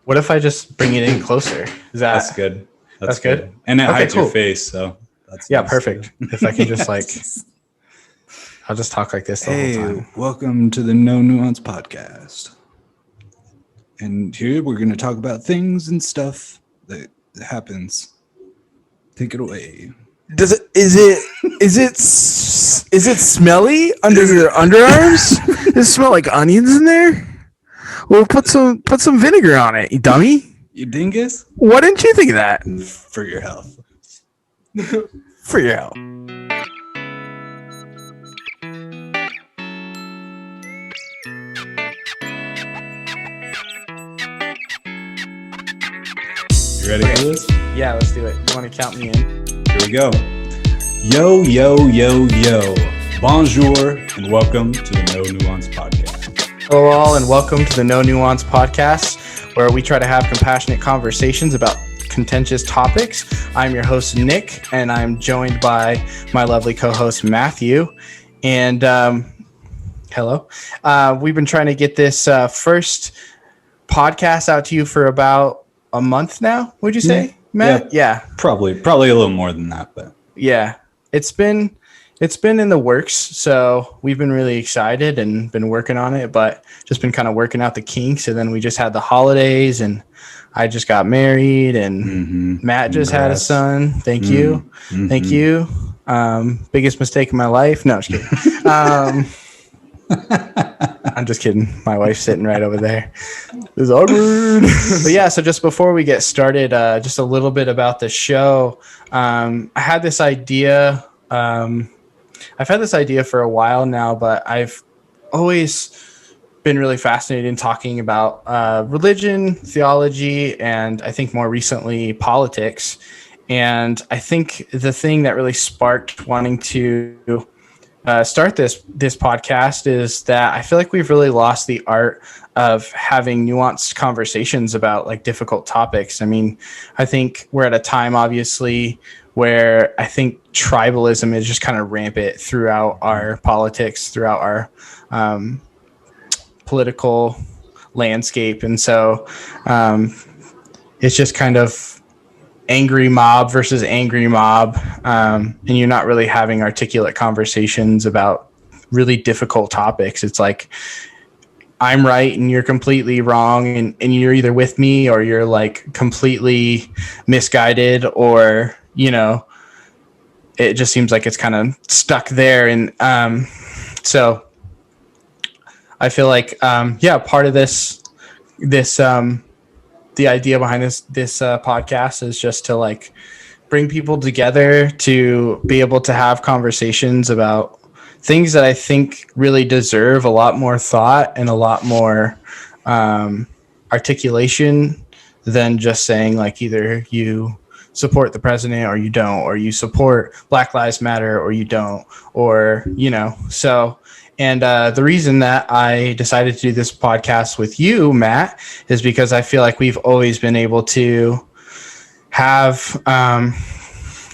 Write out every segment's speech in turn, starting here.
What if I just bring it in closer? That's good. That's good. And it hides your face, so that's nice perfect. Too. If I can just I'll just talk like this the whole time. Welcome to the No Nuance podcast. And here we're going to talk about things and stuff that happens. Take it away. Is it smelly under your underarms? Does it smell like onions in there? Well, put some vinegar on it, you dummy. You dingus? Why didn't you think of that? For your health. For your health. You ready for this? Yeah, let's do it. You want to count me in? Here we go. Yo, yo, yo, yo. Bonjour, and welcome to the No Nuance podcast. Hello all, and welcome to the No Nuance podcast, where we try to have compassionate conversations about contentious topics. I'm your host, Nick, and I'm joined by my lovely co-host, Matthew. And hello. We've been trying to get this first podcast out to you for about a month now, would you say, Matt? Yeah. Probably a little more than that, but yeah, it's been in the works, so we've been really excited and been working on it, but just been kind of working out the kinks. And then we just had the holidays, and I just got married, and Matt just had a son. Thank you. Biggest mistake in my life. No, just kidding. I'm just kidding. My wife's sitting right over there. This is awkward. But yeah, so just before we get started, just a little bit about the show. I had this idea. I've had this idea for a while now, but I've always been really fascinated in talking about religion, theology, and I think more recently politics. And I think the thing that really sparked wanting to start this podcast is that I feel like we've really lost the art of having nuanced conversations about like difficult topics. I mean, I think we're at a time, obviously, where I think tribalism is just kind of rampant throughout our politics, throughout our political landscape. And so it's just kind of angry mob versus angry mob. And you're not really having articulate conversations about really difficult topics. It's like, I'm right and you're completely wrong, and you're either with me or you're like completely misguided, or, you know, it just seems like it's kind of stuck there. And so I feel like, part of this the idea behind this podcast is just to like bring people together to be able to have conversations about things that I think really deserve a lot more thought and a lot more articulation than just saying like either you support the president or you don't, or you support Black Lives Matter or you don't, or, you know, so. And the reason that I decided to do this podcast with you, Matt, is because I feel like we've always been able to have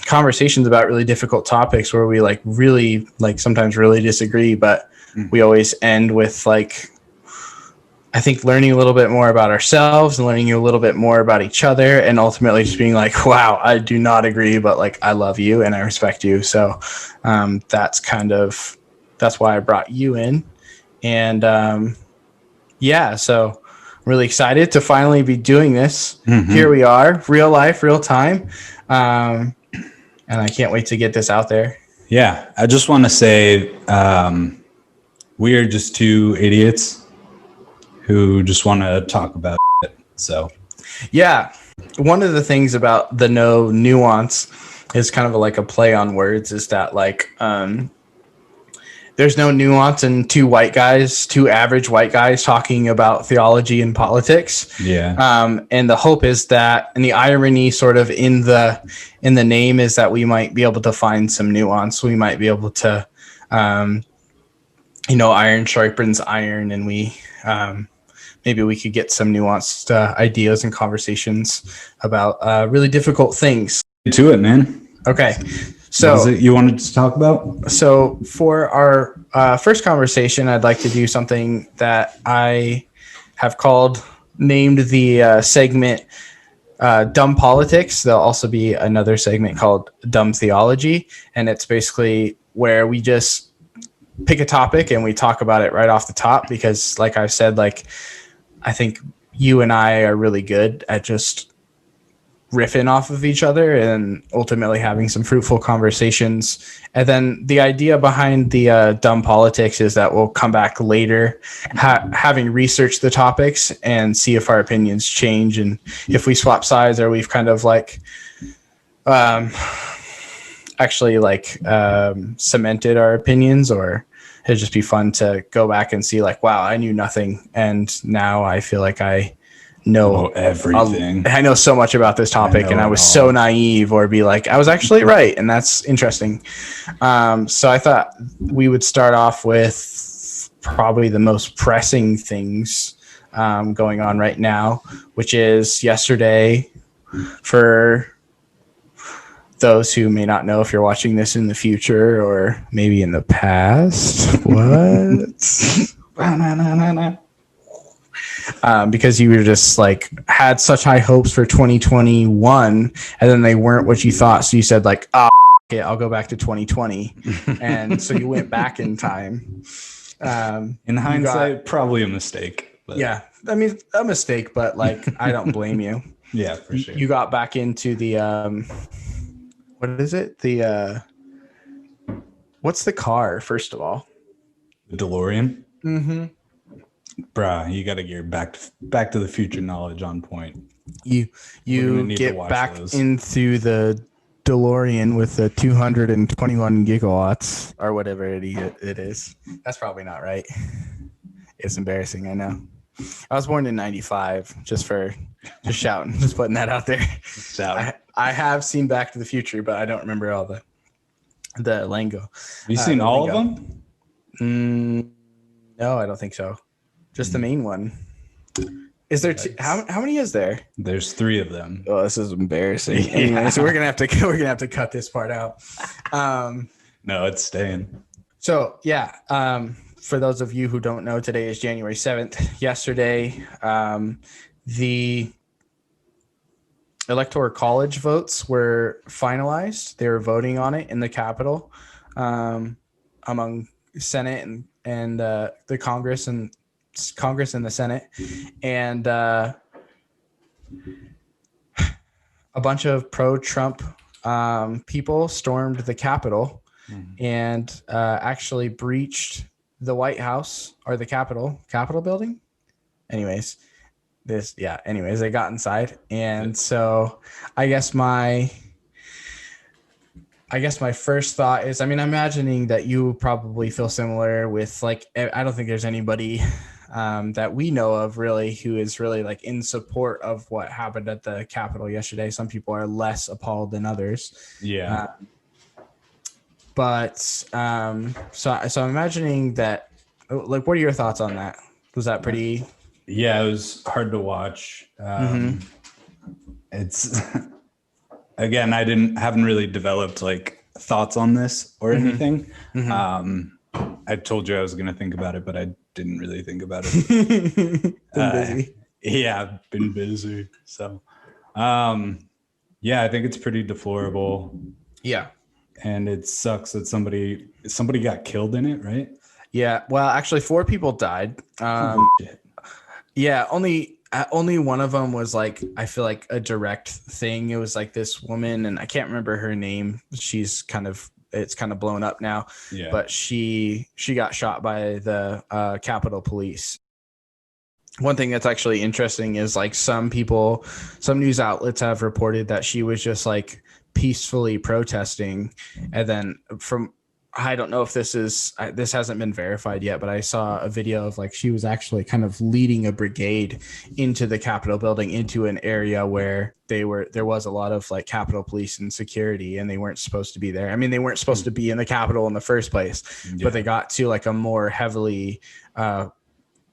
conversations about really difficult topics where we like really like sometimes really disagree, but we always end with like, I think, learning a little bit more about ourselves and learning a little bit more about each other, and ultimately just being like, wow, I do not agree, but like I love you and I respect you. So that's why I brought you in. And so I'm really excited to finally be doing this. Here we are, real life, real time. And I can't wait to get this out there. yeah, I just want to say we are just two idiots who just want to talk about it. So yeah, one of the things about the No Nuance is kind of like a play on words, is that like there's no nuance in two average white guys talking about theology and politics. yeah. And the hope is that, and the irony sort of in the name is that we might be able to find some nuance. We might be able to, iron sharpens iron, and we maybe we could get some nuanced ideas and conversations about really difficult things. Get to it, man. Okay. So what is it you wanted to talk about? So for our first conversation, I'd like to do something that I have called named the segment Dumb Politics. There'll also be another segment called Dumb Theology, and it's basically where we just pick a topic and we talk about it right off the top, because like I said, like I think you and I are really good at just riffing off of each other and ultimately having some fruitful conversations. And then the idea behind the dumb politics is that we'll come back later, having researched the topics and see if our opinions change and if we swap sides or we've kind of like cemented our opinions, or it'd just be fun to go back and see like, wow, I knew nothing and now I feel like I know everything. I know so much about this topic and I was so naive, or be like, I was actually right. And that's interesting. So I thought we would start off with probably the most pressing things going on right now, which is yesterday. For those who may not know, if you're watching this in the future or maybe in the past, because you were just like had such high hopes for 2021 and then they weren't what you thought. So you said like, okay, I'll go back to 2020. And so you went back in time. In hindsight, probably a mistake. But. Yeah. I mean, a mistake, but like, I don't blame you. Yeah, for sure. You got back into the, what is it? The, what's the car, first of all? The DeLorean? Mm-hmm. Bruh, you got to get back to the future knowledge on point. You get back into the DeLorean with the 221 gigawatts or whatever it is. That's probably not right. It's embarrassing, I know. I was born in 95, just shouting, just putting that out there. I have seen Back to the Future, but I don't remember all the lingo. Have you seen all of them? No, I don't think so. Just the main one. Is there how many is there? There's 3 of them. Oh, this is embarrassing. Yeah. Anyway, so we're gonna have to cut this part out. No, it's staying. So yeah, for those of you who don't know, today is January 7th. Yesterday, the Electoral College votes were finalized. They were voting on it in the Capitol, among Senate and the Congress and the Senate, and a bunch of pro-Trump people stormed the Capitol and actually breached the White House or the Capitol building. Anyways, they got inside, and so I guess my first thought is, I mean, I'm imagining that you probably feel similar with like, I don't think there's anybody that we know of really who is really like in support of what happened at the Capitol yesterday. Some people are less appalled than others. Yeah. So I'm imagining that, like, what are your thoughts on that? Was that pretty? Yeah, it was hard to watch. It's again, I haven't really developed like thoughts on this or anything. I told you I was going to think about it, but I didn't really think about it. Been busy. Yeah, I've been busy. So, yeah, I think it's pretty deplorable. Yeah. And it sucks that somebody got killed in it, right? Yeah. Well, actually 4 people died. Yeah, only one of them was like, I feel like a direct thing. It was like this woman, and I can't remember her name. It's kind of blown up now. Yeah. But she got shot by the Capitol Police. One thing that's actually interesting is like some news outlets have reported that she was just like peacefully protesting, and then I don't know if this hasn't been verified yet, but I saw a video of like she was actually kind of leading a brigade into the Capitol building, into an area where there was a lot of like Capitol Police and security, and they weren't supposed to be there. I mean, they weren't supposed to be in the Capitol in the first place, but they got to like a more heavily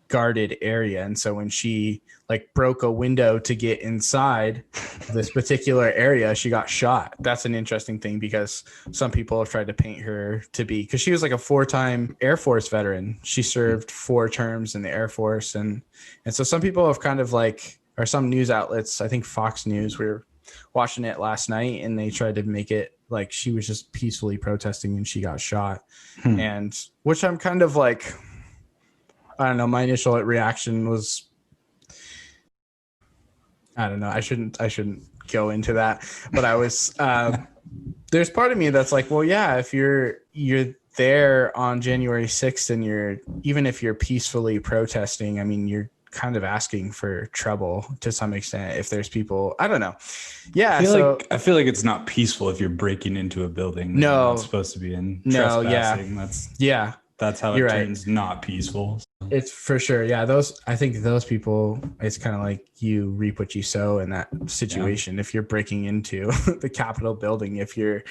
guarded area. And so when she like broke a window to get inside this particular area, she got shot. That's an interesting thing because some people have tried to paint her to be, because she was like a 4-time Air Force veteran. She served 4 terms in the Air Force. And so some people have kind of like, or some news outlets, I think Fox News, we were watching it last night and they tried to make it like she was just peacefully protesting and she got shot. And which I'm kind of like, I don't know, my initial reaction was, I don't know. I shouldn't go into that, but I was. There's part of me that's like, well, yeah. If you're there on January 6th, and even if you're peacefully protesting, I mean, you're kind of asking for trouble to some extent. If there's people, I don't know. Yeah. I feel like it's not peaceful if you're breaking into a building that you're not supposed to be in. No. Trespassing. Yeah. That's how it turns not peaceful. It's for sure. Yeah. I think those people, it's kind of like you reap what you sow in that situation. Yeah. If you're breaking into the Capitol building, if you're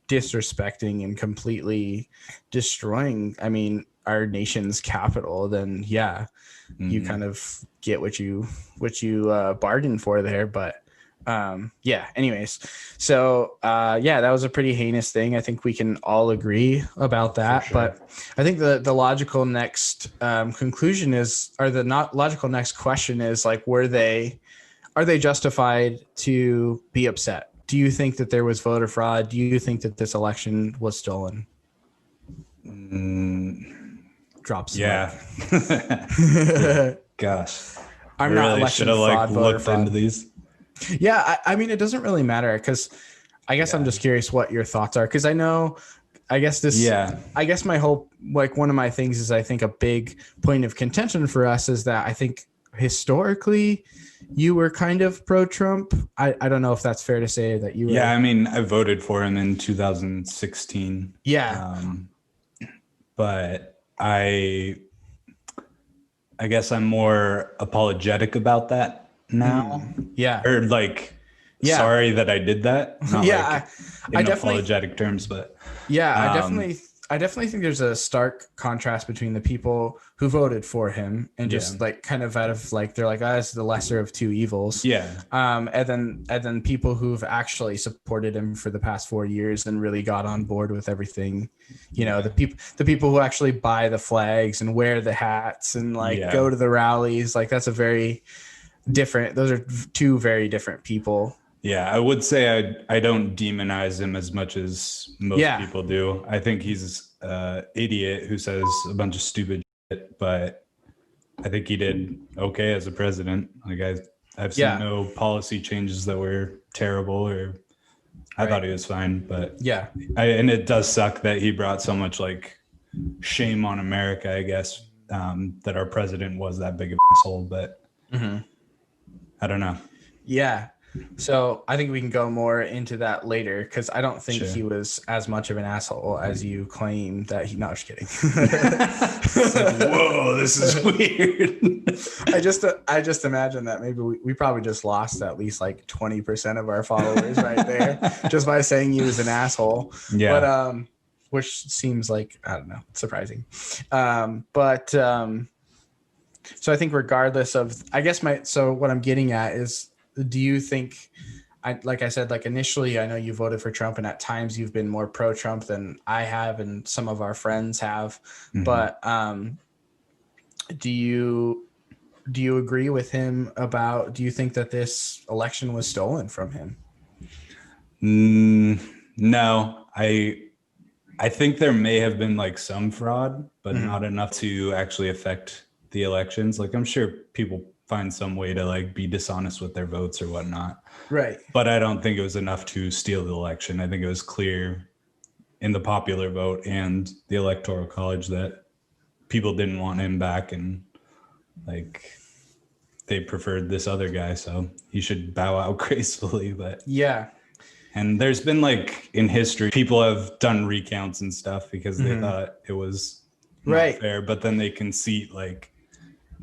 disrespecting and completely destroying, I mean, our nation's capital, then you kind of get what you bargained for there. But anyways, so that was a pretty heinous thing. I think we can all agree about that. Sure. But I think the logical next conclusion is, or the not logical next question is, like, are they justified to be upset? Do you think that there was voter fraud? Do you think that this election was stolen? Drops. Yeah. Gosh. I'm not really should have looked into these. Yeah, I mean, it doesn't really matter because I guess I'm just curious what your thoughts are, because I guess my whole, like, one of my things is, I think a big point of contention for us is that I think historically you were kind of pro-Trump. I don't know if that's fair to say that you were. Yeah, I mean, I voted for him in 2016. Yeah. But I guess I'm more apologetic about that now. Yeah. Or like, sorry that I did that. Not like in apologetic terms, but I definitely think there's a stark contrast between the people who voted for him and just like kind of out of like, they're like, it's the lesser of two evils. Yeah. And then people who've actually supported him for the past 4 years and really got on board with everything. You know, the people who actually buy the flags and wear the hats and like go to the rallies. Like, that's a very different, those are two very different people. Yeah, I would say I don't demonize him as much as most people do. I think he's an idiot who says a bunch of stupid shit, but I think he did okay as a president. Like, I've seen no policy changes that were terrible, or I thought he was fine. But and it does suck that he brought so much like shame on America, I guess, that our president was that big of an asshole. But I don't know. Yeah. So I think we can go more into that later, because I don't think he was as much of an asshole as you claim that he. No, I'm just kidding. Whoa, this is weird. I just imagine that maybe we probably just lost at least like 20% of our followers right there just by saying he was an asshole. Yeah. But which seems like, I don't know, surprising. So I think regardless of, I guess so what I'm getting at is, do you think, like I said, like initially, I know you voted for Trump, and at times you've been more pro-Trump than I have, and some of our friends have. But do you agree with him about? Do you think that this election was stolen from him? No, I think there may have been like some fraud, but not enough to actually affect the elections. Like, I'm sure people find some way to like be dishonest with their votes or whatnot. Right. But I don't think it was enough to steal the election. I think it was clear in the popular vote and the electoral college that people didn't want him back, and like they preferred this other guy. So he should bow out gracefully. But and there's been like in history, people have done recounts and stuff because they thought it was not fair, but then they concede like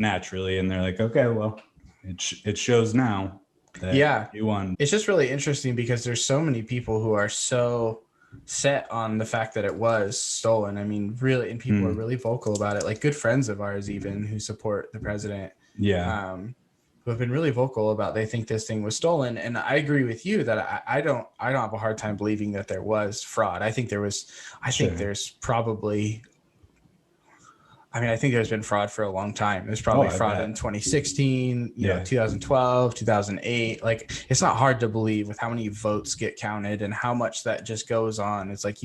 naturally, and they're like, okay, well, it shows now that you won. It's just really interesting because there's so many people who are so set on the fact that it was stolen. I mean, really, and people are really vocal about it. Like good friends of ours, even who support the president, who who have been really vocal about they think this thing was stolen. And I agree with you that I don't have a hard time believing that there was fraud. I think think there's probably, I think there's been fraud for a long time. There's probably fraud in 2016, 2012, 2008. Like, it's not hard to believe with how many votes get counted and how much that just goes on. It's like,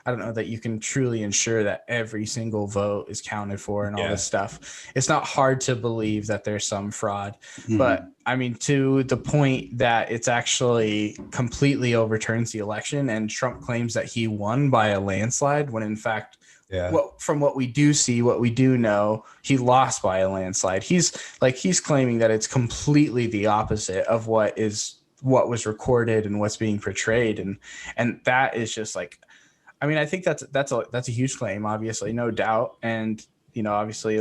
I don't know that you can truly ensure that every single vote is counted for and all this stuff. It's not hard to believe that there's some fraud, but to the point that it's actually completely overturns the election and Trump claims that he won by a landslide when in fact, from what we do see, what we do know, he lost by a landslide. He's claiming that it's completely the opposite of what was recorded and what's being portrayed. And that is just like, I think that's a huge claim, obviously, no doubt. And, obviously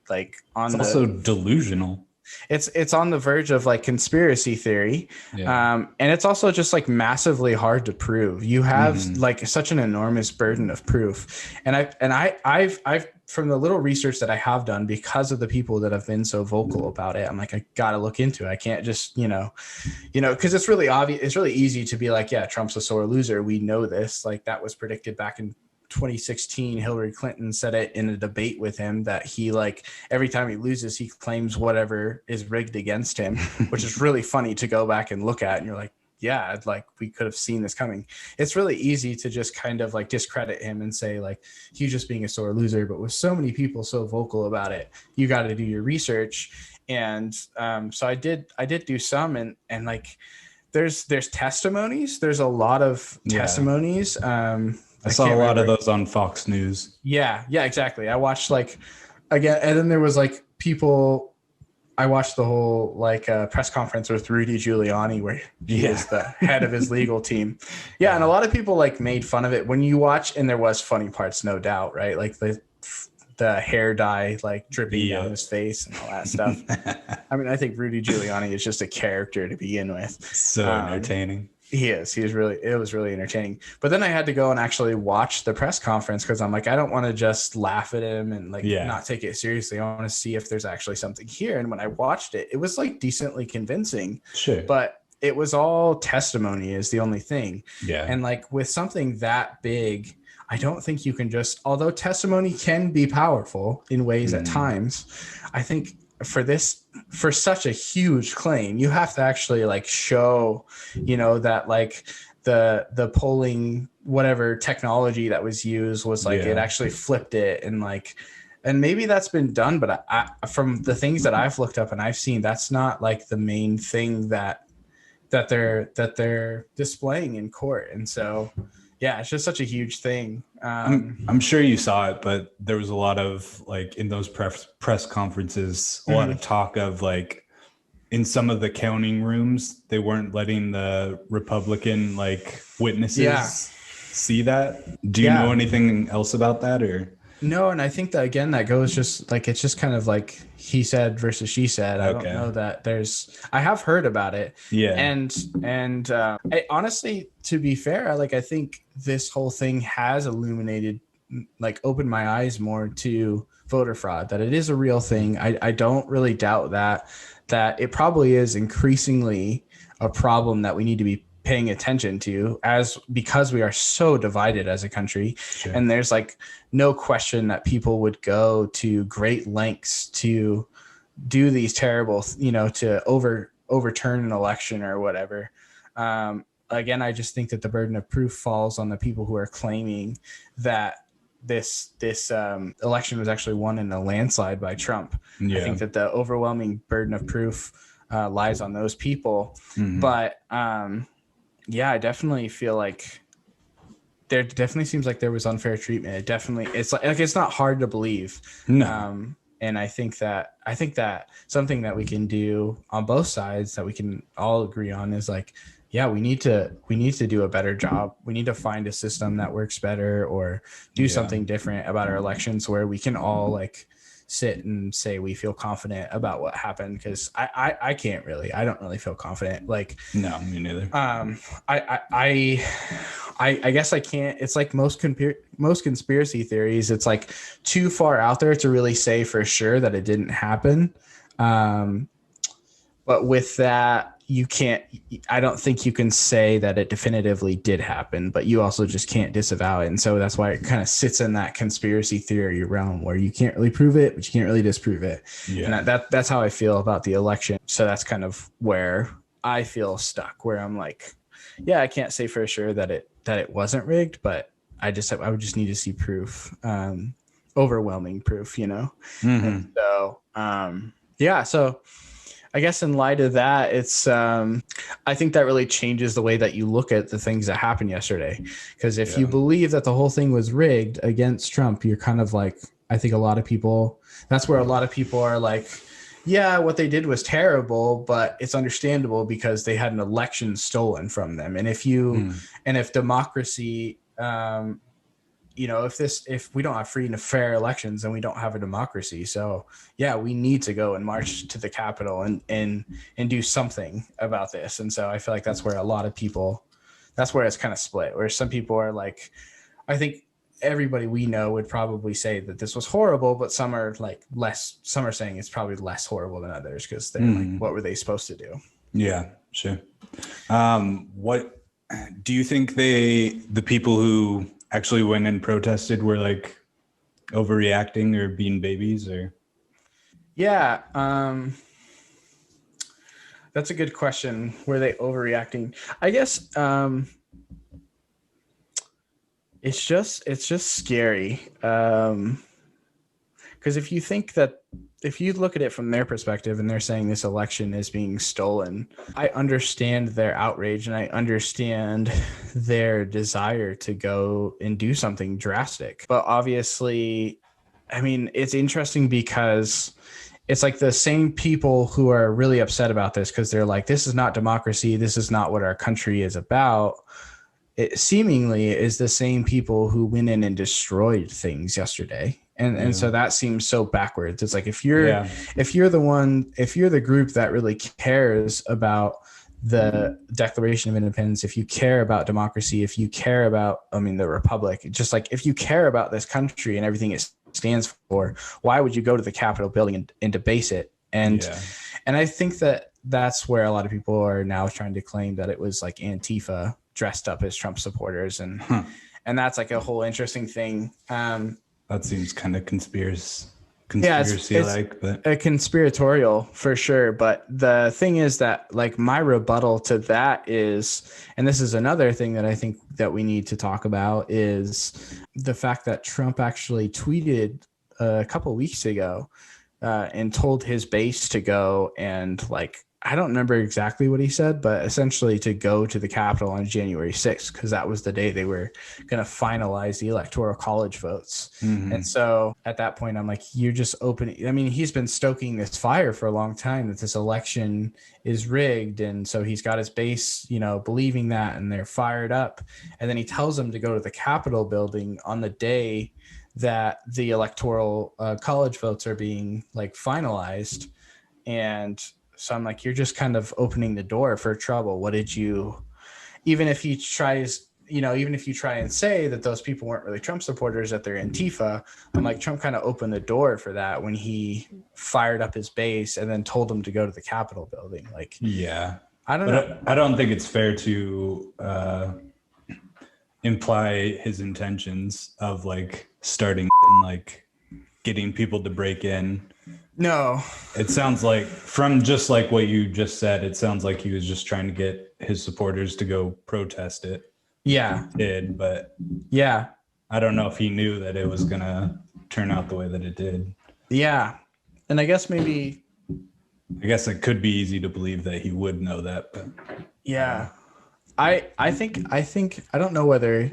like it's also delusional. It's on the verge of like conspiracy theory. And it's also just like massively hard to prove. You have like such an enormous burden of proof. And I've from the little research that I have done, because of the people that have been so vocal about it, I'm like, I got to look into it. I can't just, because it's really obvious. It's really easy to be like, yeah, Trump's a sore loser. We know this. Like, that was predicted back in 2016. Hillary Clinton said it in a debate with him that he, like, every time he loses, he claims whatever is rigged against him, which is really funny to go back and look at. And you're like, yeah, like, we could have seen this coming. It's really easy to just kind of like discredit him and say like he's just being a sore loser. But with so many people so vocal about it, you got to do your research. And so I did do some, and like there's testimonies. There's a lot of testimonies. I saw a lot of those on Fox News. Yeah, exactly. I watched like again, and then there was like people. I watched the whole like press conference with Rudy Giuliani where he is the head of his legal team. Yeah. And a lot of people like made fun of it when you watch, and there was funny parts, no doubt. Right. Like the hair dye, like dripping down his face and all that stuff. I think Rudy Giuliani is just a character to begin with. So entertaining. He is. It was really entertaining. But then I had to go and actually watch the press conference because I'm like, I don't want to just laugh at him and like not take it seriously. I want to see if there's actually something here. And when I watched it, it was like decently convincing. Sure. But it was all testimony is the only thing. Yeah. And like with something that big, I don't think you can just, although testimony can be powerful in ways at times, I think for such a huge claim, you have to actually like show, that like the polling, whatever technology that was used was like, it actually flipped it. And like, and maybe that's been done, but I from the things that I've looked up and I've seen, that's not like the main thing that they're displaying in court. And so, yeah, it's just such a huge thing. I'm sure you saw it, but there was a lot of like in those press conferences, a lot of talk of like in some of the counting rooms, they weren't letting the Republican like witnesses see that. Do you know anything else about that or? No, and I think that again, that goes just like it's just kind of like he said versus she said. I don't know that I have heard about it. Yeah, and I, honestly, to be fair, I think this whole thing has illuminated, like, opened my eyes more to voter fraud. That it is a real thing. I don't really doubt that it probably is increasingly a problem that we need to be paying attention to because we are so divided as a country. Sure. And there's like no question that people would go to great lengths to do these terrible, to overturn an election or whatever. Again, I just think that the burden of proof falls on the people who are claiming that this election was actually won in a landslide by Trump. Yeah. I think that the overwhelming burden of proof lies on those people. But I definitely feel like there definitely seems like there was unfair treatment. It's like it's not hard to believe. No. And I think that something that we can do on both sides that we can all agree on is like, yeah, we need to do a better job. We need to find a system that works better or do something different about our elections where we can all like sit and say we feel confident about what happened, because I can't really. I don't really feel confident. Like, no, me neither. I guess I can't. It's like most conspiracy theories. It's like too far out there to really say for sure that it didn't happen. But with that, I don't think you can say that it definitively did happen, but you also just can't disavow it. And so that's why it kind of sits in that conspiracy theory realm where you can't really prove it, but you can't really disprove it. Yeah. And that's how I feel about the election. So that's kind of where I feel stuck, where I'm like, yeah, I can't say for sure that it wasn't rigged, but I would just need to see proof, overwhelming proof, And so, yeah, so I guess in light of that, it's I think that really changes the way that you look at the things that happened yesterday. Because if you believe that the whole thing was rigged against Trump, you're kind of like, I think that's where a lot of people are like, yeah, what they did was terrible, but it's understandable because they had an election stolen from them. And if democracy, if we don't have free and fair elections, then we don't have a democracy. So yeah, we need to go and march to the Capitol and do something about this. And so I feel like that's where that's where it's kind of split, where some people are like, I think everybody we know would probably say that this was horrible, but some are saying it's probably less horrible than others because they're like, what were they supposed to do? Yeah, sure. What do you think the people who actually went and protested were like overreacting or being babies or? Yeah. That's a good question. Were they overreacting? I guess, it's just scary. Because if you look at it from their perspective and they're saying this election is being stolen, I understand their outrage and I understand their desire to go and do something drastic. But obviously, I mean, it's interesting because it's like the same people who are really upset about this because they're like, this is not democracy. This is not what our country is about. It seemingly is the same people who went in and destroyed things yesterday. And so that seems so backwards. It's like, if you're the group that really cares about the Declaration of Independence, if you care about democracy, if you care about, the Republic, just like if you care about this country and everything it stands for, why would you go to the Capitol building and debase it? And I think that's where a lot of people are now trying to claim that it was like Antifa dressed up as Trump supporters. And that's like a whole interesting thing. That seems kind of conspiracy-like, but a conspiratorial for sure. But the thing is that, like, my rebuttal to that is, and this is another thing that I think that we need to talk about, is the fact that Trump actually tweeted a couple of weeks ago and told his base to go and, like, I don't remember exactly what he said, but essentially to go to the Capitol on January 6th, because that was the day they were going to finalize the Electoral College votes. And so at that point, I'm like, you're just opening. I mean, he's been stoking this fire for a long time that this election is rigged. And so he's got his base, believing that, and they're fired up. And then he tells them to go to the Capitol building on the day that the Electoral College votes are being, like, finalized. And so I'm like, you're just kind of opening the door for trouble. Even if you try and say that those people weren't really Trump supporters, that they're Antifa, I'm like, Trump kind of opened the door for that when he fired up his base and then told them to go to the Capitol building. Like, I don't know. I don't think it's fair to imply his intentions of, like, starting and, like, getting people to break in. No, it sounds like, from just like what you just said, it sounds like he was just trying to get his supporters to go protest it. Yeah. He did, but yeah, I don't know if he knew that it was gonna turn out the way that it did. Yeah. And I guess it could be easy to believe that he would know that, but yeah. I think I don't know whether,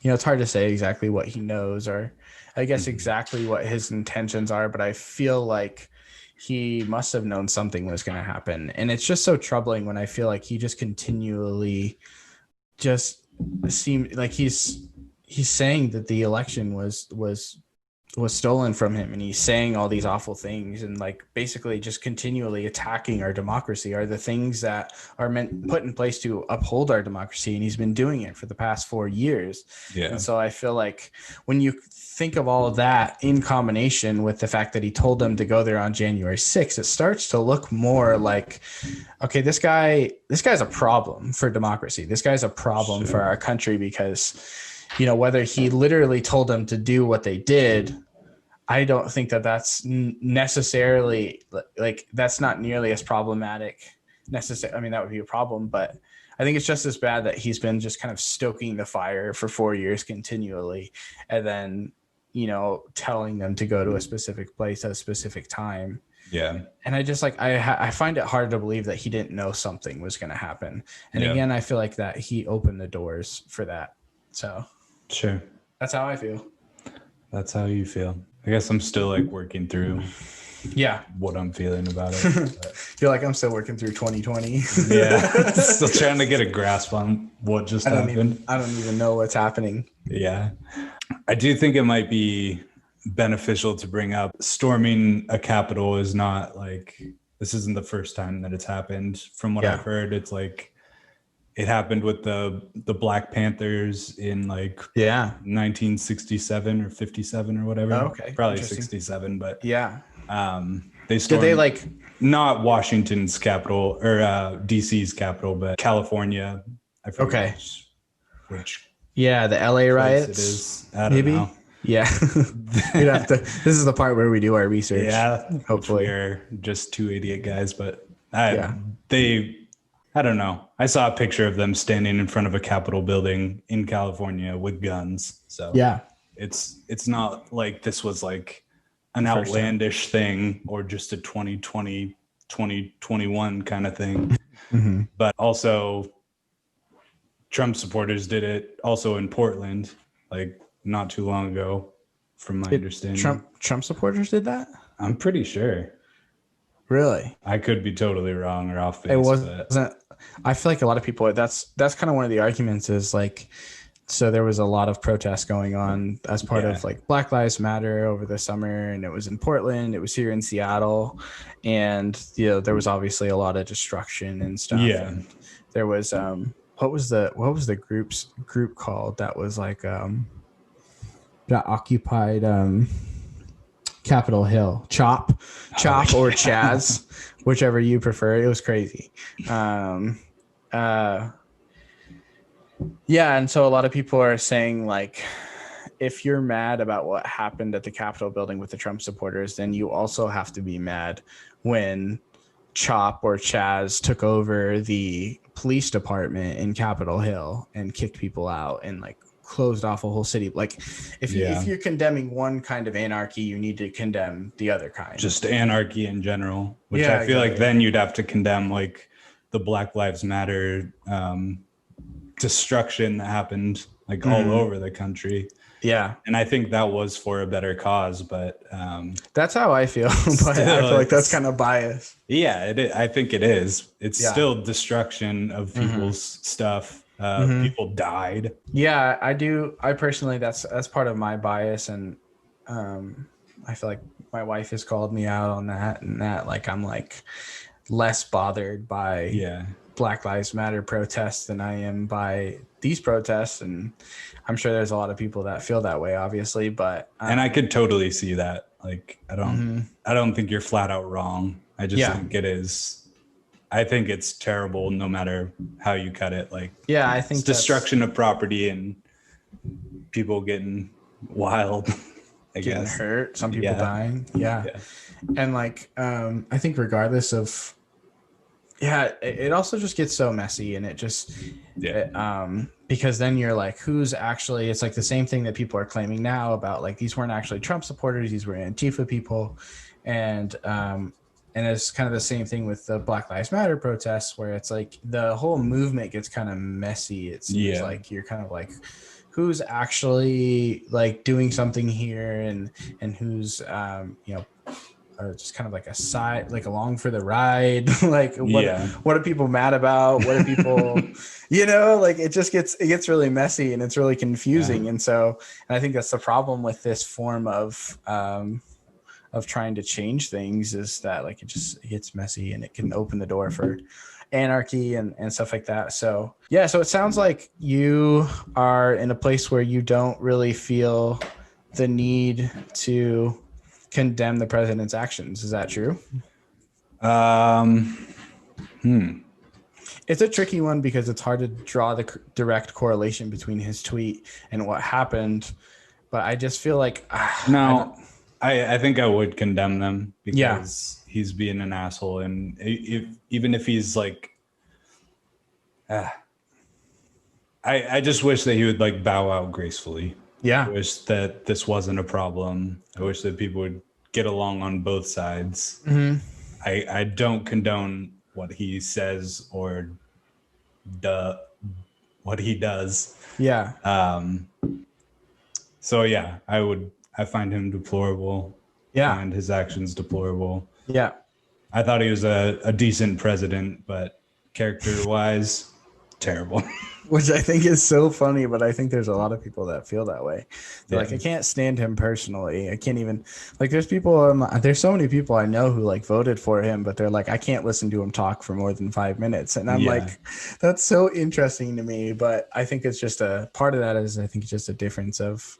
it's hard to say exactly what he knows, or I guess exactly what his intentions are, but I feel like he must have known something was going to happen. And it's just so troubling when I feel like he just continually just seemed like he's saying that the election was was stolen from him, and he's saying all these awful things and like basically just continually attacking our democracy are the things that are put in place to uphold our democracy, and he's been doing it for the past 4 years. And so I feel like when you think of all of that in combination with the fact that he told them to go there on January 6th, it starts to look more like, okay, this guy's a problem for democracy. This guy's a problem for our country, because whether he literally told them to do what they did, I don't think that that's necessarily like, that's not nearly as problematic necessarily. I mean, that would be a problem, but I think it's just as bad that he's been just kind of stoking the fire for 4 years continually, and then, telling them to go to a specific place at a specific time. Yeah. And I just like, I find it hard to believe that he didn't know something was going to happen. And again, I feel like that he opened the doors for that. So sure. That's how I feel. That's how you feel. I guess I'm still like working through what I'm feeling about it. Feel like I'm still working through 2020. Yeah. Still trying to get a grasp on what just happened. I don't even know what's happening. Yeah. I do think it might be beneficial to bring up storming a Capitol is not like, this isn't the first time that it's happened. From what I've heard, it's like, it happened with the Black Panthers in like 1967 or 57 or whatever. Oh, okay. Probably 67, but they stormed, did they like not Washington's capital or DC's capital, but California. I forget which the LA riots. It is. I don't know. Yeah. We'd have to, this is the part where we do our research. Yeah. Hopefully. We're just two idiot guys, but I don't know. I saw a picture of them standing in front of a Capitol building in California with guns. So it's not like this was like an outlandish thing or just a 2020, 2021 kind of thing. Mm-hmm. But also Trump supporters did it also in Portland, like not too long ago, from my understanding. Trump supporters did that? I'm pretty sure. Really? I could be totally wrong or off base. It wasn't. I feel like a lot of people, that's kind of one of the arguments is like, so there was a lot of protests going on as part of like Black Lives Matter over the summer, and it was in Portland, it was here in Seattle, and there was obviously a lot of destruction and stuff. Yeah. And there was what was the group called that was like that occupied Capitol Hill? Chop or Chaz, whichever you prefer. It was crazy. And so a lot of people are saying like, if you're mad about what happened at the Capitol building with the Trump supporters, then you also have to be mad when Chop or Chaz took over the police department in Capitol Hill and kicked people out and like closed off a whole city. Like if you're condemning one kind of anarchy, you need to condemn the other kind. Just anarchy in general, which I feel like then you'd have to condemn like the Black Lives Matter destruction that happened like all over the country. Yeah. And I think that was for a better cause, but that's how I feel. But I feel like that's kind of biased. Yeah, I think it is. It's still destruction of people's stuff. People died. Yeah, I do. I personally, that's part of my bias, and I feel like my wife has called me out on that, and that like I'm like less bothered by Black Lives Matter protests than I am by these protests, and I'm sure there's a lot of people that feel that way, obviously, but and I could totally see that. Like I don't think you're flat out wrong. I just think it is. I think it's terrible no matter how you cut it. Like I think it's destruction of property and people getting wild. Getting hurt, some people dying. And like I think regardless of it also just gets so messy, and it just because then you're like, who's actually, it's like the same thing that people are claiming now about like these weren't actually Trump supporters, these were Antifa people, and it's kind of the same thing with the Black Lives Matter protests, where it's like the whole movement gets kind of messy. It seems like you're kind of like, who's actually like doing something here, and who's just kind of like a side, like along for the ride. Like Yeah. what are people mad about? What are people, like it gets really messy and it's really confusing. And I think that's the problem with this form of trying to change things, is that like it gets messy and it can open the door for anarchy and stuff like that. So yeah, so it sounds like you are in a place where you don't really feel the need to condemn the president's actions. Is that true? It's a tricky one because it's hard to draw the direct correlation between his tweet and what happened, but I just feel like I think I would condemn them because he's being an asshole, and even if he's like, I just wish that he would like bow out gracefully. Yeah. I wish that this wasn't a problem. I wish that people would get along on both sides. Mm-hmm. I don't condone what he says or what he does. Yeah. So yeah, I find him deplorable. Yeah. I find his actions deplorable. Yeah. I thought he was a decent president, but character-wise, terrible. Which I think is so funny, but I think there's a lot of people that feel that way. They're like, I can't stand him personally. I can't even, like, there's so many people I know who like voted for him, but they're like, I can't listen to him talk for more than 5 minutes. And I'm like, that's so interesting to me. But I think it's just a part of that is, I think it's just a difference of,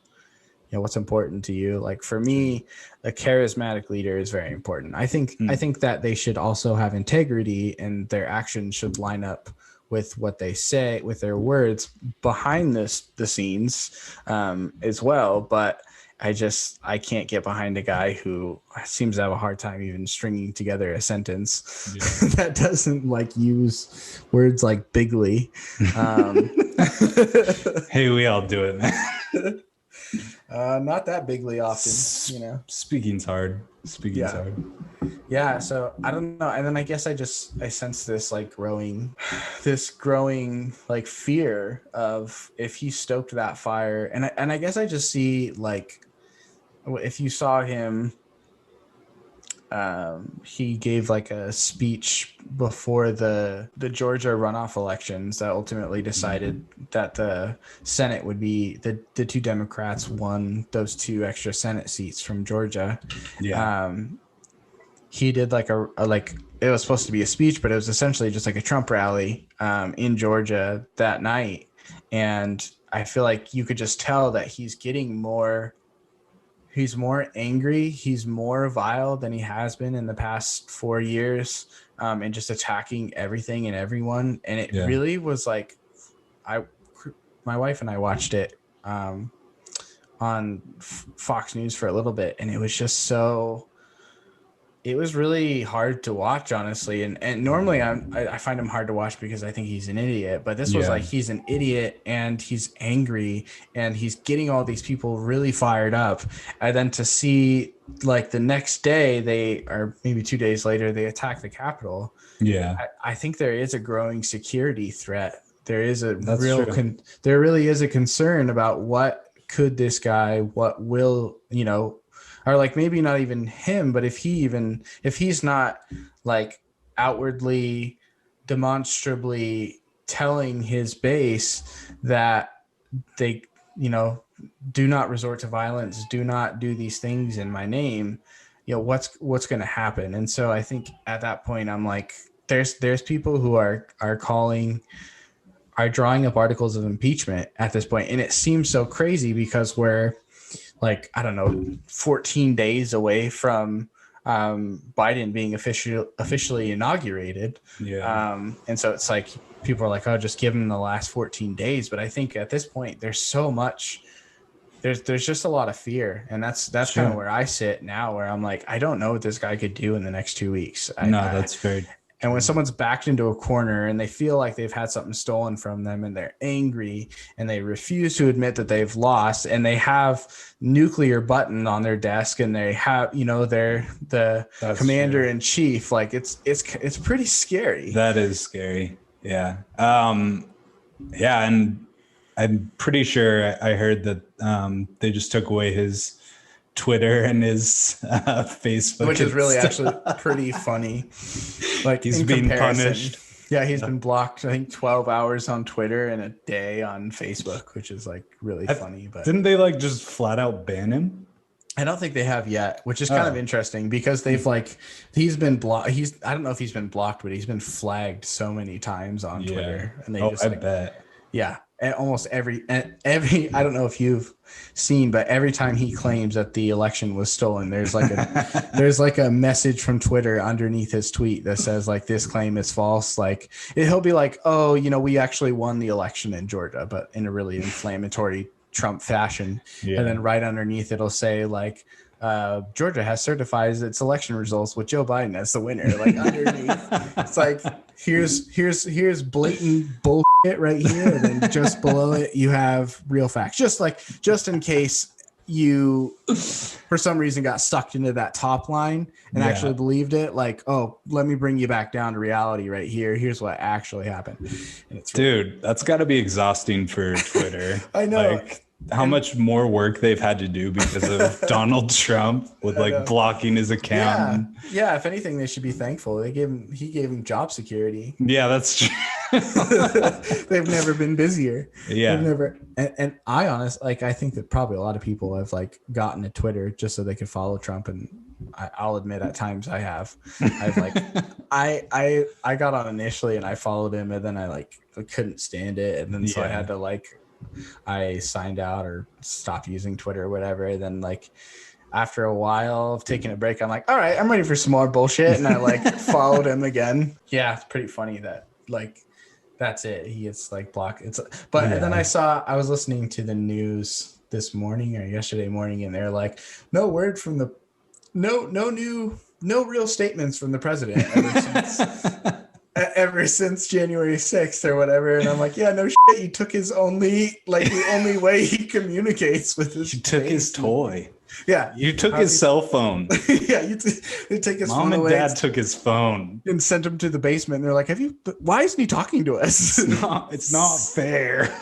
what's important to you. Like for me, a charismatic leader is very important. I think that they should also have integrity, and their actions should line up with what they say, with their words behind the scenes as well. But I can't get behind a guy who seems to have a hard time even stringing together a sentence that doesn't like use words like bigly. Hey, we all do it, man. Not that bigly often, Speaking's hard. Hard. Yeah, so I don't know. And then I guess I sense this growing like fear of if he stoked that fire. And I guess I just see like, if you saw him, he gave like a speech before the Georgia runoff elections that ultimately decided that the Senate would be the two Democrats won those 2 extra Senate seats from Georgia. He did like it was supposed to be a speech, but it was essentially just like a Trump rally in Georgia that night. And I feel like you could just tell that he's more angry. He's more vile than he has been in the past 4 years, and just attacking everything and everyone. And it really was like, my wife and I watched it on Fox News for a little bit, and it was just it was really hard to watch, honestly. And normally I find him hard to watch because I think he's an idiot. But this was like, he's an idiot and he's angry and he's getting all these people really fired up. And then to see like the next day, or maybe 2 days later, they attack the Capitol. Yeah. I think there is a growing security threat. There is there really is a concern about what will, or like maybe not even him, but if he's not like outwardly, demonstrably telling his base that they, do not resort to violence, do not do these things in my name, what's going to happen? And so I think at that point, I'm like, there's people who are drawing up articles of impeachment at this point. And it seems so crazy because we're like, I don't know, 14 days away from Biden being officially inaugurated. And so it's like, people are like, oh, just give him the last 14 days. But I think at this point, there's so much, there's just a lot of fear. And that's kind of where I sit now, where I'm like, I don't know what this guy could do in the next 2 weeks. That's very. And when someone's backed into a corner and they feel like they've had something stolen from them and they're angry and they refuse to admit that they've lost, and they have nuclear button on their desk and they have, they're the commander in chief, like it's pretty scary. That is scary. Yeah. And I'm pretty sure I heard that they just took away his Twitter and his Facebook, which is really stuff. actually pretty funny. Like He's in being comparison. punished. Yeah, he's been blocked, I think, 12 hours on Twitter and a day on Facebook, which is like really funny. But didn't they like just flat out ban him? I don't think they have yet, which is kind of interesting because they've like he's been blocked. I don't know if he's been blocked, but he's been flagged so many times on Twitter, and they just I like, bet. yeah, and almost every I don't know if you've seen, but every time he claims that the election was stolen, there's like a message from Twitter underneath his tweet that says like this claim is false. Like he'll be like, oh, we actually won the election in Georgia, but in a really inflammatory Trump fashion. Yeah. And then right underneath it'll say like Georgia has certified its election results with Joe Biden as the winner. Like underneath, it's like here's blatant bullshit right here, and then just below it you have real facts. Just in case you for some reason got sucked into that top line and actually believed it. Like, oh, let me bring you back down to reality right here. Here's what actually happened. And it's dude, that's got to be exhausting for Twitter. I know. Like, how much more work they've had to do because of Donald Trump with like blocking his account. Yeah. If anything, they should be thankful. He gave him job security. Yeah, that's true. They've never been busier. Yeah. They've never. And I think that probably a lot of people have like gotten to Twitter just so they could follow Trump. And I'll admit at times I have. I've like, I got on initially and I followed him, and then I couldn't stand it, and then so I had to I signed out or stopped using Twitter or whatever. And then after a while of taking a break, I'm like, all right, I'm ready for some more bullshit. And I followed him again. Yeah, it's pretty funny that that's it. He gets blocked. And then I was listening to the news this morning or yesterday morning, and they're like, no word from no real statements from the president ever since January 6th or whatever. And I'm like, yeah, no shit. You took his the only way he communicates with his his toy. Yeah. You took his cell phone. Yeah. You take his phone away. Mom and Dad took his phone. And sent him to the basement. And they're like, why isn't he talking to us? It's not fair.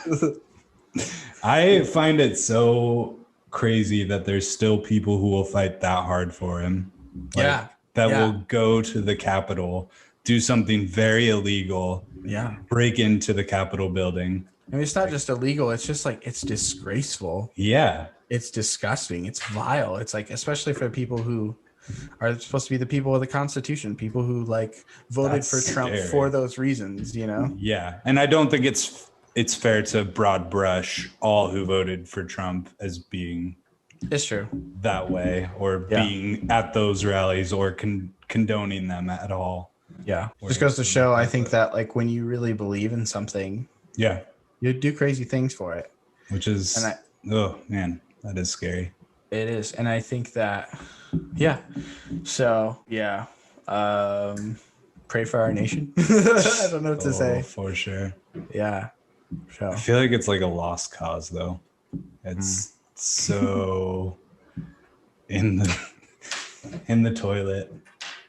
I find it so crazy that there's still people who will fight that hard for him. Will go to the Capitol, do something very illegal, break into the Capitol building. I mean, it's not just illegal. It's just it's disgraceful. Yeah. It's disgusting. It's vile. It's especially for people who are supposed to be the people of the Constitution, people who voted for Trump for those reasons, Yeah. And I don't think it's fair to broad brush all who voted for Trump as being it's true that way or being at those rallies or condoning them at all. Yeah. Just goes to show, I think that when you really believe in something, you do crazy things for it. Which is, oh man, that is scary. It is. And I think that, so pray for our nation. I don't know what to say. For sure. Yeah. So. I feel like it's a lost cause though. It's so in the toilet.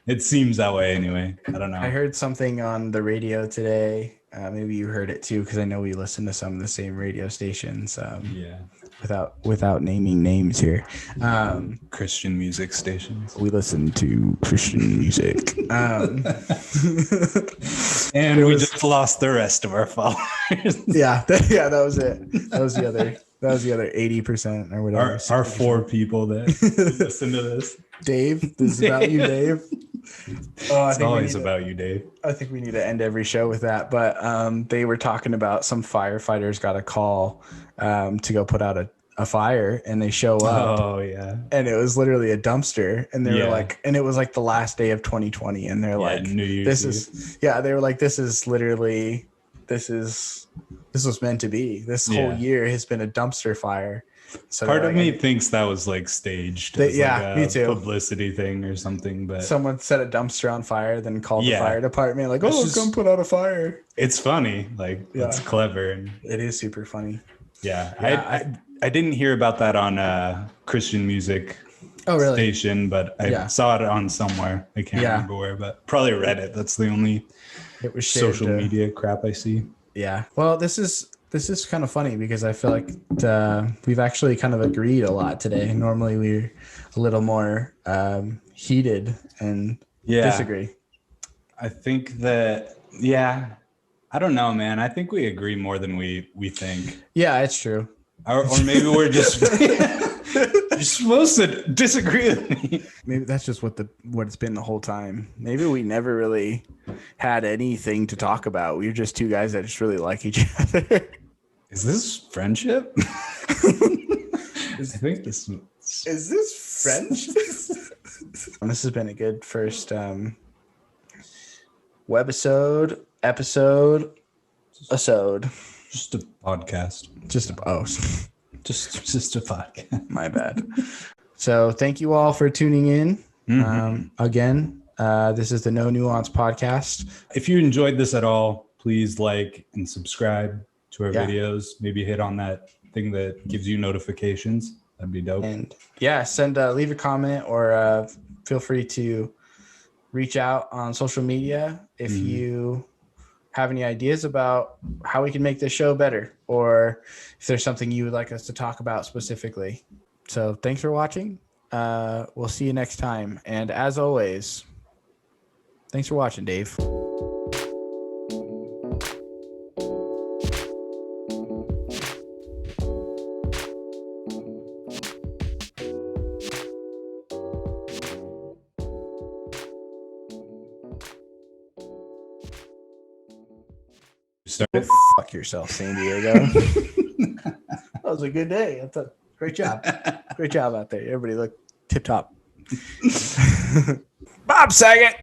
It seems that way anyway. I don't know. I heard something on the radio today. Maybe you heard it too, because I know we listen to some of the same radio stations. Without naming names here. Christian music stations. We listen to Christian music. And we just lost the rest of our followers. That was it. That was the other 80% or whatever. Our 4 people that listen to this. Dave, this is about you, Dave. It's always about you, Dave. I think we need to end every show with that. But they were talking about some firefighters got a call to go put out a fire, and they show up. Oh yeah. And it was literally a dumpster, and they were and it was the last day of 2020, and they're New Year's Eve. they were this is literally this was meant to be. This whole year has been a dumpster fire. So part of me thinks that was staged. Me too. Publicity thing or something, but someone set a dumpster on fire, then called the fire department come put out a fire. It's funny, it's clever, and it is super funny. I didn't hear about that on Christian music station, but I saw it on somewhere. I can't remember where, but probably Reddit. That's the only social media crap I see. Yeah. Well, this is this is kind of funny because I feel like we've actually kind of agreed a lot today. Normally we're a little more heated and disagree. I think that, I don't know, man. I think we agree more than we think. Yeah, it's true. Or maybe we're just you're supposed to disagree with me. Maybe that's just what it's been the whole time. Maybe we never really had anything to talk about. We were just two guys that just really like each other. Is this friendship? I think this is this friendship? This has been a good first webisode, episode. Just a podcast. Just a podcast. My bad. So thank you all for tuning in. Again, this is the No Nuance podcast. If you enjoyed this at all, please like and subscribe to our videos. Maybe hit on that thing that gives you notifications. That'd be dope. And leave a comment or feel free to reach out on social media if you have any ideas about how we can make this show better, or if there's something you would like us to talk about specifically. So thanks for watching. We'll see you next time. And as always, thanks for watching, Dave. Fuck yourself, San Diego. That was a good day. I thought, great job. Great job out there. Everybody looked tip top. Bob Saget.